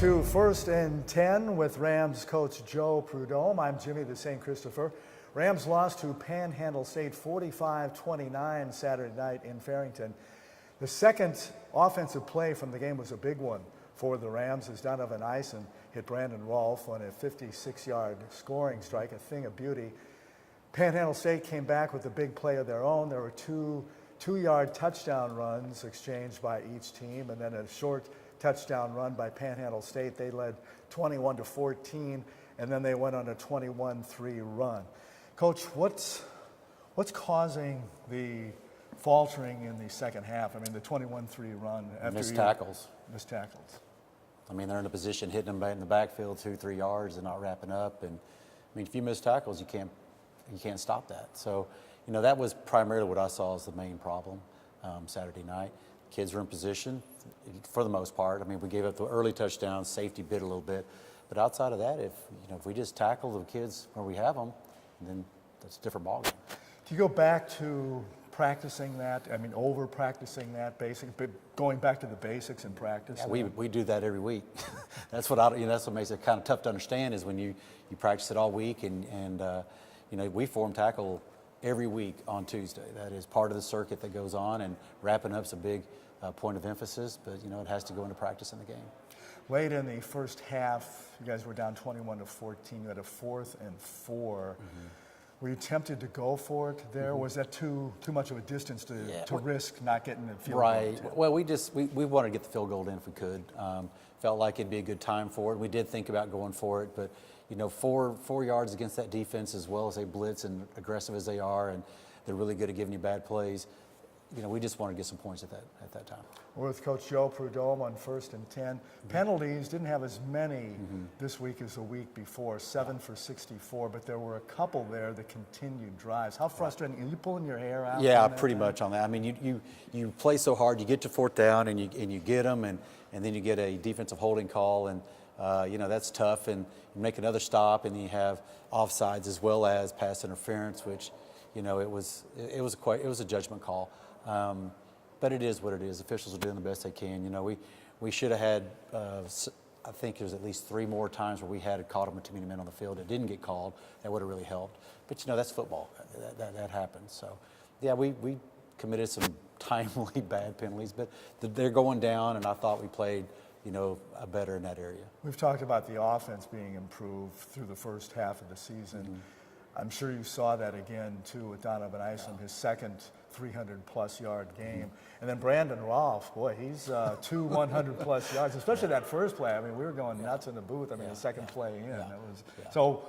to First and 10 with Rams coach Joe Prud'homme. I'm Jimmy the St. Christpher. Rams lost to Panhandle State 45-29 Saturday night in Farrington. The second offensive play from the game was a big one for the Rams as Donovan Eisen hit Brandon Rolfe on a 56-yard scoring strike, a thing of beauty. Panhandle State came back with a big play of their own. There were two-yard touchdown runs exchanged by each team, and then a short touchdown run by Panhandle State. They led 21-14, and then they went on a 21-3 run. Coach, what's causing the faltering in the second half? I mean, the 21-3 run after missed tackles. Missed tackles. I mean, they're in a position hitting them in the backfield 2-3 yards and not wrapping up. And I mean, if you miss tackles, you can't stop that. So, you know, that was primarily what I saw as the main problem Saturday night. Kids were in position for the most part. I mean, we gave up the early touchdowns, safety bit a little bit, but outside of that, if we just tackle the kids where we have them, then that's a different ballgame. Do you go back to practicing that? I mean, over practicing that going back to the basics in practice. Yeah, we do that every week. That's what that's what makes it kind of tough to understand is when you practice it all week and we form tackle every week on Tuesday. That is part of the circuit that goes on, and wrapping up's a big point of emphasis, but it has to go into practice in the game. Late in the first half, you guys were down 21-14. You had a 4th and 4. Mm-hmm. Were you tempted to go for it there? Mm-hmm. Was that too much of a distance to risk not getting the field goal? Right. Well, we wanted to get the field goal in if we could. Felt like it'd be a good time for it. We did think about going for it, but 4 yards against that defense, as well as they blitz and aggressive as they are, and they're really good at giving you bad plays. We just wanted to get some points at that time. We're with Coach Joe Prud'homme on First and 10. Mm-hmm. Penalties didn't have as many this week as the week before, 7 for 64, but there were a couple there that continued drives. How frustrating? Are you pulling your hair out? Yeah, pretty much on that. I mean, you play so hard, you get to 4th down and you get them, and then you get a defensive holding call, and that's tough, and you make another stop, and you have offsides as well as pass interference, which it was a judgment call. But it is what it is. Officials are doing the best they can. We should have had, I think it was at least 3 more times where we had caught them with too many men on the field. It didn't get called. That would have really helped. But that's football. That happens. So, yeah, we committed some timely bad penalties, but they're going down, and I thought we played better in that area. We've talked about the offense being improved through the first half of the season. Mm-hmm. I'm sure you saw that again, too, with Donovan Eisen, his second 300-plus yard game. And then Brandon Rolfe, boy, he's 2 100-plus yards, especially that first play. I mean, we were going nuts in the booth. I mean, the second play in. So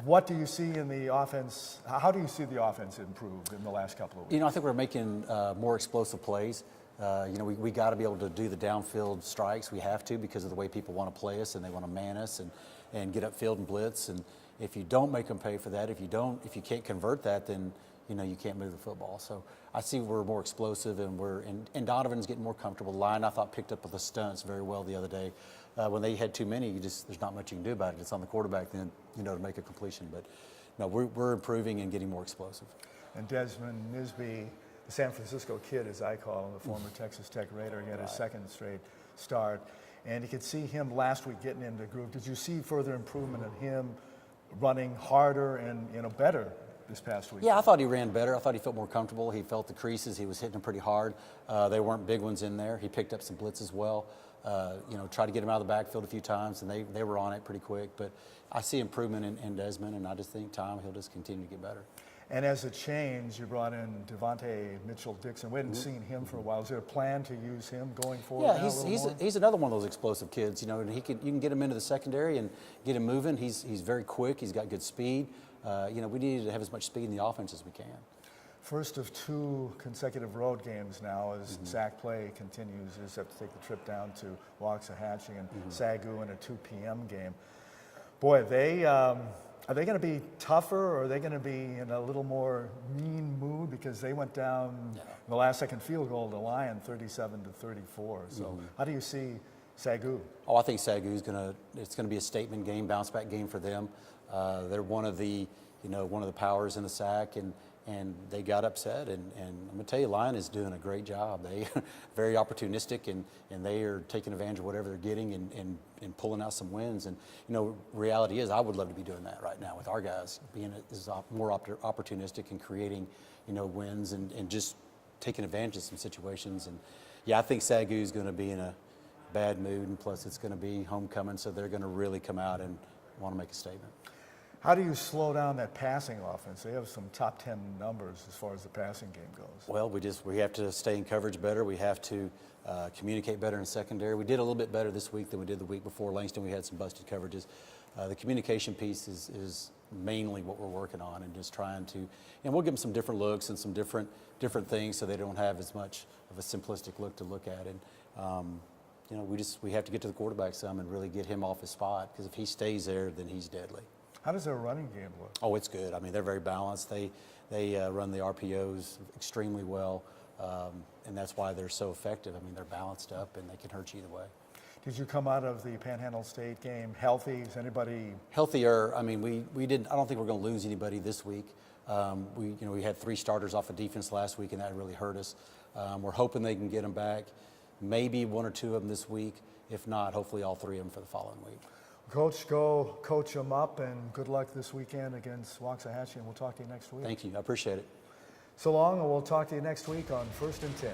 what do you see in the offense? How do you see the offense improved in the last couple of weeks? I think we're making more explosive plays. We got to be able to do the downfield strikes. We have to because of the way people want to play us, and they want to man us and get upfield and blitz. And if you don't make them pay for that, if you can't convert that, then you can't move the football. So I see we're more explosive, and Donovan's getting more comfortable. The line I thought picked up with the stunts very well the other day. When they had too many, there's not much you can do about it. It's on the quarterback then to make a completion. But no, we're improving and getting more explosive. And Desmond Nisby, the San Francisco kid, as I call him, the former Texas Tech Raider, he had his second straight start. And you could see him last week getting into the groove. Did you see further improvement of him running harder and better this past week? Yeah, I thought he ran better. I thought he felt more comfortable. He felt the creases. He was hitting them pretty hard. They weren't big ones in there. He picked up some blitz as well. Tried to get him out of the backfield a few times, and they were on it pretty quick. But I see improvement in Desmond, and I just think he'll just continue to get better. And as a change, you brought in Devontae Mitchell-Dixon. We hadn't seen him for a while. Is there a plan to use him going forward? Yeah, he's another one of those explosive kids. And you can get him into the secondary and get him moving. He's very quick. He's got good speed. We need to have as much speed in the offense as we can. First of 2 consecutive road games now as SAC play continues. You just have to take the trip down to Waxahachie and Sagu in a 2 p.m. game. Boy, are they going to be tougher, or are they going to be in a little more mean mood because they went down in the last second field goal to Lyon 37-34. So how do you see Sagu? Oh, I think Sagu's it's going to be a statement game, bounce back game for them. They're one of the powers in the SAC, and and they got upset. And I'm going to tell you, Lyon is doing a great job. They are very opportunistic, and they are taking advantage of whatever they're getting and pulling out some wins. And, you know, reality is I would love to be doing that right now with our guys, being more opportunistic and creating, you know, wins and just taking advantage of some situations. And, yeah, I think Sagu is going to be in a bad mood, and plus it's going to be homecoming, so they're going to really come out and want to make a statement. How do you slow down that passing offense? They have some top 10 numbers as far as the passing game goes. Well, we have to stay in coverage better. We have to communicate better in secondary. We did a little bit better this week than we did the week before. Langston, we had some busted coverages. The communication piece is mainly what we're working on, and just trying to, and we'll give them some different looks and some different things so they don't have as much of a simplistic look to look at. And you know, we have to get to the quarterback some and really get him off his spot, because if he stays there, then he's deadly. How does their running game look? Oh, it's good. I mean, they're very balanced. They run the RPOs extremely well, and that's why they're so effective. I mean, they're balanced up, and they can hurt you either way. Did you come out of the Panhandle State game healthy? Is anybody healthier? I mean, we didn't. I don't think we're going to lose anybody this week. We had 3 starters off of defense last week, and that really hurt us. We're hoping they can get them back. Maybe 1 or 2 of them this week. If not, hopefully all 3 of them for the following week. Coach, go coach them up, and good luck this weekend against Waxahachie, and we'll talk to you next week. Thank you. I appreciate it. So long, and we'll talk to you next week on 1st and 10.